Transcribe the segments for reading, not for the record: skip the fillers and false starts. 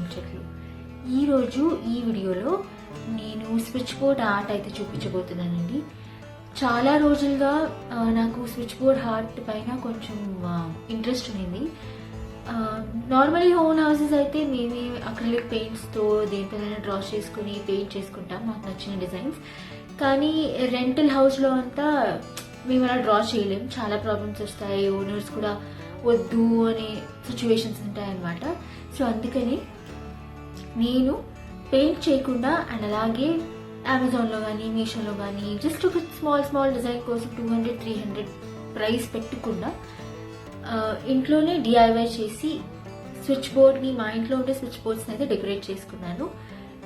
ముచ్చట్లు. ఈరోజు ఈ వీడియోలో నేను స్విచ్ బోర్డ్ ఆర్ట్ అయితే చూపించబోతున్నానండి. చాలా రోజులుగా నాకు స్విచ్ బోర్డ్ ఆర్ట్ పైన కొంచెం ఇంట్రెస్ట్ ఉంది. నార్మల్లీ ఓన్ హౌసెస్ అయితే మేమే అక్రిలిక్ పెయింట్స్తో దేనిపైన డ్రా చేసుకుని పెయింట్ చేసుకుంటాం మాకు నచ్చిన డిజైన్స్. కానీ రెంటల్ హౌస్లో అంతా మేము అలా డ్రా చేయలేం, చాలా ప్రాబ్లమ్స్ వస్తాయి, ఓనర్స్ కూడా వద్దు అనే సిచ్యువేషన్స్ ఉంటాయన్నమాట. సో అందుకని నేను పెయింట్ చేయకుండా అండ్ అలాగే అమెజాన్లో కానీ మీషోలో కానీ జస్ట్ ఒక స్మాల్ డిజైన్ కోసం 200-300 ప్రైస్ పెట్టకుండా ఇంట్లోనే డిఐవై చేసి స్విచ్ బోర్డ్ని మా ఇంట్లో ఉండే స్విచ్ బోర్డ్స్ని అయితే డెకరేట్ చేసుకున్నాను.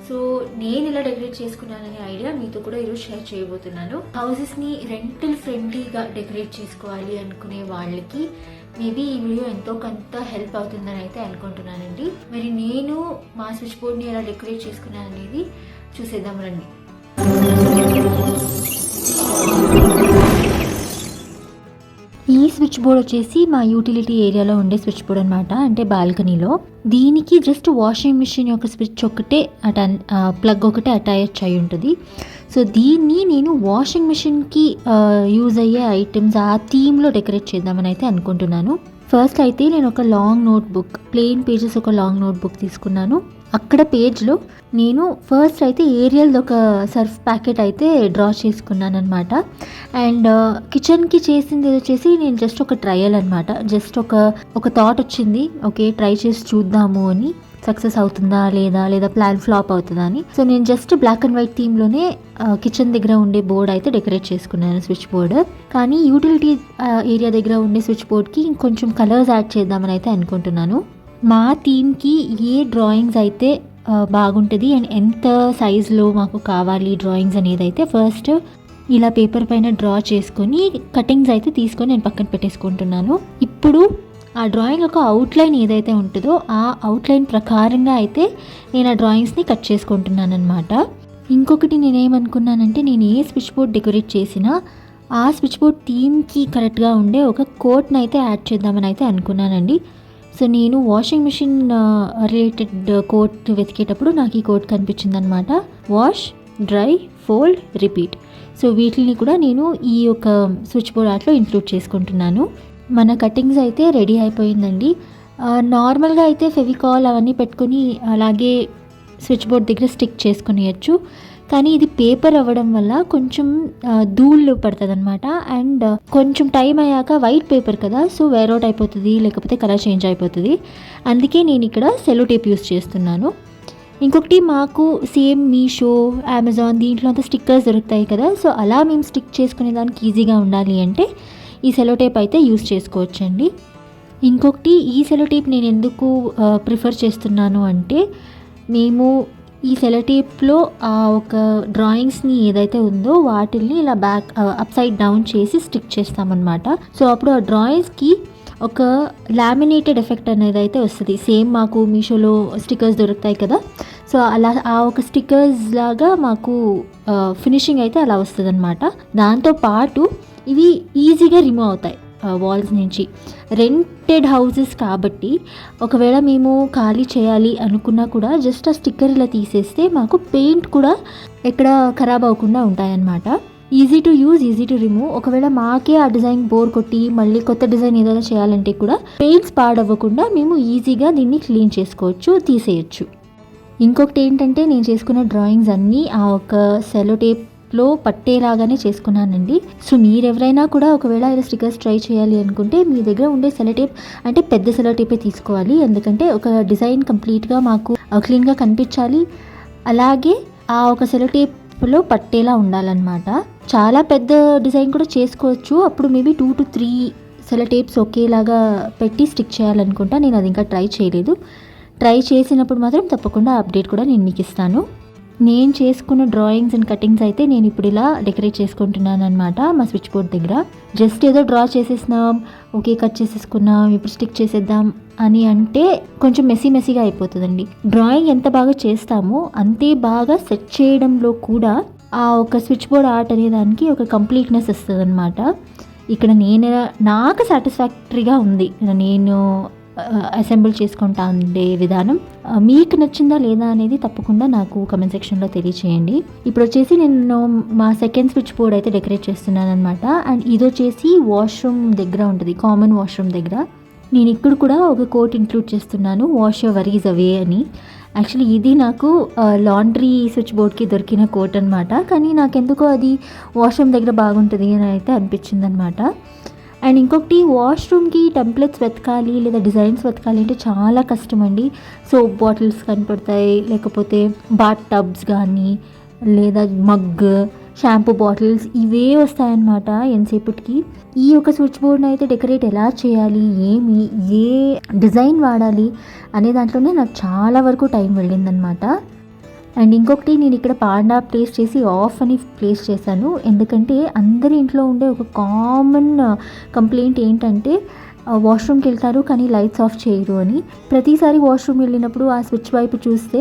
సో నేను ఇలా డెకరేట్ చేసుకున్నాననే ఐడియా మీతో కూడా ఈరోజు షేర్ చేయబోతున్నాను. హౌసెస్ని రెంటల్ ఫ్రెండ్లీగా డెకరేట్ చేసుకోవాలి అనుకునే వాళ్ళకి మేబీ ఈ వీడియో ఎంతో కొంత హెల్ప్ అవుతుందని అయితే అనుకుంటున్నానండి. మరి నేను మా స్విచ్ బోర్డ్ని ఎలా డెకరేట్ చేసుకున్నాను అనేది చూసేద్దాం రండి. ఈ స్విచ్ బోర్డ్ వచ్చేసి మా యూటిలిటీ ఏరియాలో ఉండే స్విచ్ బోర్డ్ అనమాట, అంటే బాల్కనీలో. దీనికి జస్ట్ వాషింగ్ మిషన్ యొక్క స్విచ్ ఒకటే ప్లగ్ ఒకటే అటాచ్ అయి ఉంటుంది. సో దీన్ని నేను వాషింగ్ మిషన్కి యూజ్ అయ్యే ఐటమ్స్ ఆ థీమ్లో డెకరేట్ చేద్దామని అయితే అనుకుంటున్నాను. ఫస్ట్ అయితే నేను ఒక లాంగ్ నోట్బుక్, ప్లెయిన్ పేజెస్ ఒక లాంగ్ నోట్బుక్ తీసుకున్నాను. అక్కడ పేజ్లో నేను ఫస్ట్ అయితే ఏరియల్ది ఒక సర్ఫ్ ప్యాకెట్ అయితే డ్రా చేసుకున్నాను అనమాట. అండ్ కిచెన్కి చేసింది వచ్చేసి నేను జస్ట్ ఒక ట్రయల్ అనమాట. జస్ట్ ఒక థాట్ వచ్చింది, ఓకే ట్రై చేసి చూద్దాము అని, సక్సెస్ అవుతుందా లేదా ప్లాన్ ఫ్లాప్ అవుతుందా అని. సో నేను just black and white థీమ్లోనే kitchen దగ్గర ఉండే బోర్డ్ అయితే డెకరేట్ చేసుకున్నాను, స్విచ్ బోర్డ్. కానీ యూటిలిటీ ఏరియా దగ్గర ఉండే స్విచ్ బోర్డ్కి ఇంకొంచెం కలర్స్ యాడ్ చేద్దామని అయితే అనుకుంటున్నాను. మా థీమ్కి ఏ డ్రాయింగ్స్ అయితే బాగుంటుంది అండ్ ఎంత సైజులో మాకు కావాలి డ్రాయింగ్స్ అనేది అయితే ఫస్ట్ ఇలా పేపర్ పైన డ్రా చేసుకొని కటింగ్స్ అయితే తీసుకొని నేను పక్కన పెట్టేసుకుంటున్నాను. ఇప్పుడు ఆ డ్రాయింగ్ ఒక అవుట్లైన్ ఏదైతే ఉంటుందో ఆ అవుట్లైన్ ప్రకారంగా అయితే నేను ఆ డ్రాయింగ్స్ని కట్ చేసుకుంటున్నాను అనమాట. ఇంకొకటి నేనేమనుకున్నానంటే నేను ఏ స్విచ్ బోర్డ్ డెకరేట్ చేసినా ఆ స్విచ్ బోర్డ్ థీమ్కి కరెక్ట్గా ఉండే ఒక కోట్ని అయితే యాడ్ చేద్దామని అయితే అనుకున్నానండి. సో నేను వాషింగ్ మిషన్ రిలేటెడ్ కోట్ వెతికేటప్పుడు నాకు ఈ కోట్ కనిపించింది అనమాట, wash, dry, fold, repeat. So వీటిని కూడా నేను ఈ యొక్క స్విచ్ బోర్డ్ ఆర్ట్లో ఇంక్లూడ్ చేసుకుంటున్నాను. మన కటింగ్స్ అయితే రెడీ అయిపోయిందండి. నార్మల్గా అయితే ఫెవికాల్ అవన్నీ పెట్టుకొని అలాగే స్విచ్ బోర్డ్ దగ్గర స్టిక్ చేసుకునేయచ్చు. కానీ ఇది పేపర్ అవ్వడం వల్ల కొంచెం ధూళ్ళు పడుతుంది అనమాట. అండ్ కొంచెం టైం అయ్యాక వైట్ పేపర్ కదా, సో వేరౌట్ అయిపోతుంది, లేకపోతే కలర్ చేంజ్ అయిపోతుంది. అందుకే నేను ఇక్కడ సెలో టేప్ యూస్ చేస్తున్నాను. ఇంకొకటి మాకు సేమ్ మీషో, అమెజాన్ దీంట్లో అంతా స్టిక్కర్స్ దొరుకుతాయి కదా, సో అలా మేము స్టిక్ చేసుకునే దానికి ఈజీగా ఉండాలి అంటే ఈ సెలో టేప్ అయితే యూస్ చేసుకోవచ్చండి. ఇంకొకటి ఈ సెలో టేప్ నేను ఎందుకు ప్రిఫర్ చేస్తున్నాను అంటే మేము ఈ సెలో టేప్లో ఆ ఒక డ్రాయింగ్స్ని ఏదైతే ఉందో వాటిల్ని ఇలా బ్యాక్ అప్ సైడ్ డౌన్ చేసి స్టిక్ చేస్తామన్నమాట. సో అప్పుడు ఆ డ్రాయింగ్స్కి ఒక లామినేటెడ్ ఎఫెక్ట్ అనేది అయితే వస్తుంది. సేమ్ మాకు మీషోలో స్టిక్కర్స్ దొరుకుతాయి కదా, సో అలా ఆ ఒక స్టిక్కర్స్ లాగా మాకు ఫినిషింగ్ అయితే అలా వస్తుంది అనమాట. దాంతోపాటు ఇవి ఈజీగా రిమూవ్ అవుతాయి వాల్స్ నుంచి. రెంటెడ్ హౌసెస్ కాబట్టి ఒకవేళ మేము ఖాళీ చేయాలి అనుకున్నా కూడా జస్ట్ ఆ స్టిక్కర్ ఇలా తీసేస్తే మాకు పెయింట్ కూడా ఎక్కడ ఖరాబ్ అవ్వకుండా ఉంటాయన్నమాట. Easy to use, easy to remove. ఒకవేళ మాకే ఆ డిజైన్ బోర్ కొట్టి మళ్ళీ కొత్త డిజైన్ ఏదైనా చేయాలంటే కూడా పెయింట్స్ పాడవ్వకుండా మేము ఈజీగా దీన్ని క్లీన్ చేసుకోవచ్చు, తీసేయచ్చు. ఇంకొకటి ఏంటంటే నేను చేసుకున్న డ్రాయింగ్స్ అన్నీ ఆ ఒక సెలో టేప్లో పట్టేలాగానే చేసుకున్నానండి. సో మీరు ఎవరైనా కూడా ఒకవేళ ఇలా స్టిక్కర్స్ ట్రై చేయాలి అనుకుంటే మీ దగ్గర ఉండే సెలో టేప్ అంటే పెద్ద సెలో టేపే తీసుకోవాలి. ఎందుకంటే ఒక డిజైన్ కంప్లీట్గా మాకు క్లీన్గా కనిపించాలి, అలాగే ఆ ఒక సెలో టేప్లో పట్టేలా ఉండాలన్నమాట. చాలా పెద్ద డిజైన్ కూడా చేసుకోవచ్చు, అప్పుడు మేబీ 2 to 3 సెలో టేప్స్ ఒకేలాగా పెట్టి స్టిక్ చేయాలనుకుంటా. నేను అది ఇంకా ట్రై చేయలేదు. ట్రై చేసినప్పుడు మాత్రం తప్పకుండా అప్డేట్ కూడా నేను మీకు ఇస్తాను. నేను చేసుకున్న డ్రాయింగ్స్ అండ్ కటింగ్స్ అయితే నేను ఇప్పుడు ఇలా డెకరేట్ చేసుకుంటున్నాను అనమాట మా స్విచ్ బోర్డ్ దగ్గర. జస్ట్ ఏదో డ్రా చేసేసినాం, ఓకే కట్ చేసేసుకున్నాం, ఇప్పుడు స్టిక్ చేసేద్దాం అని అంటే కొంచెం మెస్సీగా అయిపోతుందండి. డ్రాయింగ్ ఎంత బాగా చేస్తామో అంతే బాగా సెట్ చేయడంలో కూడా ఆ ఒక స్విచ్ బోర్డ్ ఆర్ట్ అనే దానికి ఒక కంప్లీట్నెస్ వస్తుంది అనమాట. ఇక్కడ నాకు సాటిస్ఫాక్టరీగా ఉంది. నేను అసెంబుల్ చేసుకుంటా ఉండే విధానం మీకు నచ్చిందా లేదా అనేది తప్పకుండా నాకు కమెంట్ సెక్షన్లో తెలియచేయండి. ఇప్పుడు వచ్చేసి నేను మా సెకండ్ స్విచ్ బోర్డ్ అయితే డెకరేట్ చేస్తున్నాను అనమాట. అండ్ ఇది వచ్చేసి వాష్రూమ్ దగ్గర ఉంటుంది, కామన్ వాష్రూమ్ దగ్గర. నేను ఇక్కడ కూడా ఒక కోట్ ఇంక్లూడ్ చేస్తున్నాను, వాష్ యువర్ వరీస్ అవే అని. యాక్చువల్లీ ఇది నాకు లాండ్రీ స్విచ్ బోర్డ్కి దొరికిన కోట్ అనమాట. కానీ నాకెందుకో అది వాష్రూమ్ దగ్గర బాగుంటుంది అని అయితే అనిపించింది అనమాట. అండ్ ఇంకొకటి, వాష్రూమ్కి టెంప్లెట్స్ వెతకాలి లేదా డిజైన్స్ వెతకాలి అంటే చాలా కష్టం అండి. సోప్ బాటిల్స్ కనపడతాయి, లేకపోతే బాత్ టబ్స్ కానీ లేదా మగ్, షాంపూ బాటిల్స్ ఇవే వస్తాయన్నమాట ఎంతసేపటికి. ఈ ఒక స్విచ్ బోర్డ్ని అయితే డెకరేట్ ఎలా చేయాలి, ఏ డిజైన్ వాడాలి అనే దాంట్లోనే నాకు చాలా వరకు టైం వెళ్ళిందనమాట. అండ్ ఇంకొకటి, నేను ఇక్కడ పాండా ప్లేస్ చేసి ఆఫ్ అని ప్లేస్ చేశాను. ఎందుకంటే అందరి ఇంట్లో ఉండే ఒక కామన్ కంప్లైంట్ ఏంటంటే వాష్రూమ్కి వెళ్తారు కానీ లైట్స్ ఆఫ్ చేయరు అని. ప్రతిసారి వాష్రూమ్ వెళ్ళినప్పుడు ఆ స్విచ్ వైపు చూస్తే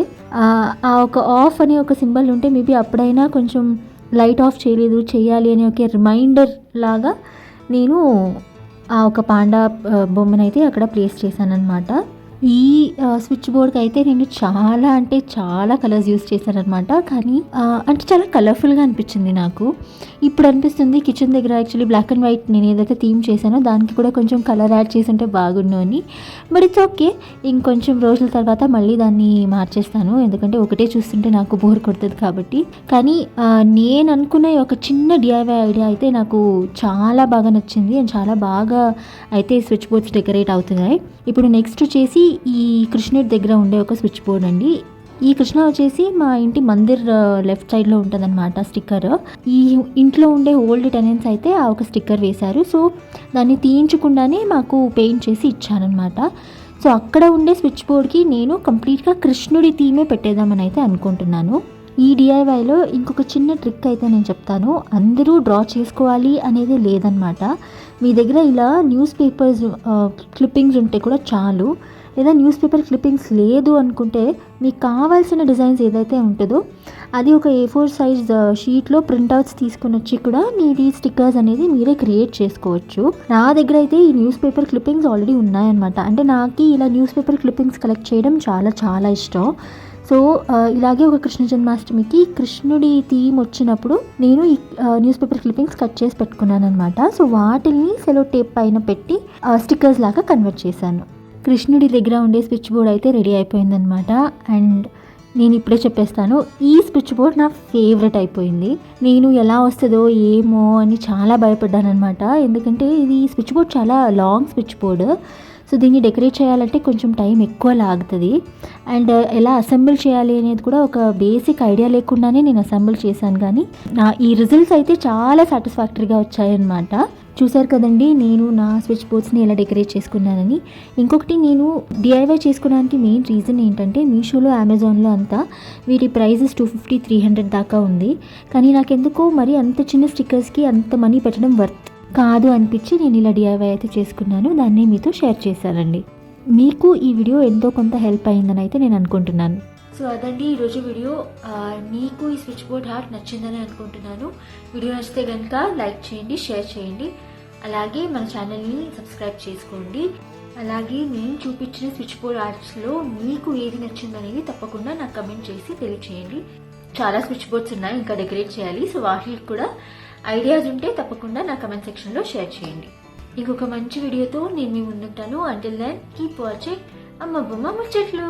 ఆ ఒక ఆఫ్ అనే ఒక సింబల్ ఉంటే మేబీ అప్పుడైనా కొంచెం లైట్ ఆఫ్ చేయలేదు, చేయాలి అనే ఒక రిమైండర్ లాగా నేను ఆ ఒక పాండా బొమ్మనైతే అక్కడ ప్లేస్ చేశాను అనమాట. ఈ స్విచ్ బోర్డ్కి అయితే నేను చాలా అంటే చాలా కలర్స్ యూస్ చేశానమాట. కానీ అంటే చాలా కలర్ఫుల్గా అనిపించింది నాకు. ఇప్పుడు అనిపిస్తుంది కిచెన్ దగ్గర యాక్చువల్లీ బ్లాక్ అండ్ వైట్ నేను ఏదైతే థీమ్ చేశానో దానికి కూడా కొంచెం కలర్ యాడ్ చేసి ఉంటే బాగుండు అని. బట్ ఇట్స్ ఓకే, ఇంకొంచెం రోజుల తర్వాత మళ్ళీ దాన్ని మార్చేస్తాను, ఎందుకంటే ఒకటే చూస్తుంటే నాకు బోర్ కొడుతుంది కాబట్టి. కానీ నేను అనుకున్న ఒక చిన్న డిఐవై ఐడియా అయితే నాకు చాలా బాగా నచ్చింది అండ్ చాలా బాగా అయితే స్విచ్ బోర్డ్స్ డెకరేట్ అవుతున్నాయి. ఇప్పుడు నెక్స్ట్ వచ్చేసి ఈ కృష్ణుడి దగ్గర ఉండే ఒక స్విచ్ బోర్డ్ అండి. ఈ కృష్ణ వచ్చేసి మా ఇంటి మందిర్ లెఫ్ట్ సైడ్లో ఉంటుంది అనమాట స్టిక్కర్. ఈ ఇంట్లో ఉండే ఓల్డ్ టెనెంట్స్ అయితే ఆ ఒక స్టిక్కర్ వేశారు. సో దాన్ని తీయించకుండానే మాకు పెయింట్ చేసి ఇచ్చారనమాట. సో అక్కడ ఉండే స్విచ్ బోర్డ్కి నేను కంప్లీట్గా కృష్ణుడి థీమే పెట్టేద్దామని అయితే అనుకుంటున్నాను. ఈ డిఐవైలో ఇంకొక చిన్న ట్రిక్ అయితే నేను చెప్తాను. అందరూ డ్రా చేసుకోవాలి అనేది లేదనమాట. మీ దగ్గర ఇలా న్యూస్ పేపర్స్ క్లిప్పింగ్స్ ఉంటే కూడా చాలు. లేదా న్యూస్ పేపర్ క్లిప్పింగ్స్ లేదు అనుకుంటే మీకు కావాల్సిన డిజైన్స్ ఏదైతే ఉంటుందో అది ఒక A4 సైజ్ షీట్లో ప్రింట్అవుట్స్ తీసుకుని వచ్చి కూడా మీరు ఈ స్టిక్కర్స్ అనేది మీరే క్రియేట్ చేసుకోవచ్చు. నా దగ్గర అయితే ఈ న్యూస్ పేపర్ క్లిప్పింగ్స్ ఆల్రెడీ ఉన్నాయన్నమాట. అంటే నాకు ఇలా న్యూస్ పేపర్ క్లిప్పింగ్స్ కలెక్ట్ చేయడం చాలా చాలా ఇష్టం. సో ఇలాగే ఒక కృష్ణ జన్మాష్టమికి కృష్ణుడి థీమ్ వచ్చినప్పుడు నేను ఈ న్యూస్ పేపర్ క్లిప్పింగ్స్ కట్ చేసి పెట్టుకున్నాను అనమాట. సో వాటిని సెలో టేప్ పైన పెట్టి స్టిక్కర్స్ లాగా కన్వర్ట్ చేశాను. కృష్ణుడి దగ్గర ఉండే స్విచ్ బోర్డ్ అయితే రెడీ అయిపోయిందనమాట. అండ్ నేను ఇప్పుడే చెప్పేస్తాను, ఈ స్విచ్ బోర్డ్ నా ఫేవరెట్ అయిపోయింది. నేను ఎలా వస్తుందో ఏమో అని చాలా భయపడ్డాను అనమాట. ఎందుకంటే ఇది స్విచ్ బోర్డ్ చాలా లాంగ్ స్విచ్ బోర్డ్. సో దీన్ని డెకరేట్ చేయాలంటే కొంచెం టైం ఎక్కువ లాగుతుంది. అండ్ ఎలా అసెంబుల్ చేయాలి అనేది కూడా ఒక బేసిక్ ఐడియా లేకుండానే నేను అసెంబుల్ చేశాను. కానీ ఈ రిజల్ట్స్ అయితే చాలా సాటిస్ఫాక్టరీగా వచ్చాయన్నమాట. చూసారు కదండి నేను నా స్విచ్ బోర్డ్స్ని ఎలా డెకరేట్ చేసుకున్నానని. ఇంకొకటి, నేను డిఐవై చేసుకోవడానికి మెయిన్ రీజన్ ఏంటంటే మీషోలో, అమెజాన్లో అంతా వీటి ప్రైజెస్ 250-300 దాకా ఉంది. కానీ నాకెందుకో మరి అంత చిన్న స్టిక్కర్స్కి అంత మనీ పెట్టడం వర్త్ కాదు అనిపించి నేను ఇలా డిఐవై అయితే చేసుకున్నాను. దాన్ని మీతో షేర్ చేశానండి. మీకు ఈ వీడియో ఎంతో కొంత హెల్ప్ అయిందని అయితే నేను అనుకుంటున్నాను. సో అదండి ఈరోజు వీడియో. మీకు ఈ స్విచ్ బోర్డ్ హార్ట్ నచ్చిందని అనుకుంటున్నాను. వీడియో నచ్చితే కనుక లైక్ చేయండి, షేర్ చేయండి, అలాగే మన ఛానల్ని సబ్స్క్రైబ్ చేసుకోండి. అలాగే నేను చూపించిన స్విచ్ బోర్డ్ ఆర్ట్స్లో మీకు ఏది నచ్చిందనేది తప్పకుండా నాకు కమెంట్ చేసి తెలియచేయండి. చాలా స్విచ్ బోర్డ్స్ ఉన్నాయి ఇంకా డెకరేట్ చేయాలి. సో వాటికి కూడా ఐడియాస్ ఉంటే తప్పకుండా నా కమెంట్ సెక్షన్లో షేర్ చేయండి. ఇంకొక మంచి వీడియోతో నేను మీ ముందుంటాను. అంటిల్ దెన్ కీప్ వాచింగ్ అమ్మ బొమ్మ ముచ్చట్లు.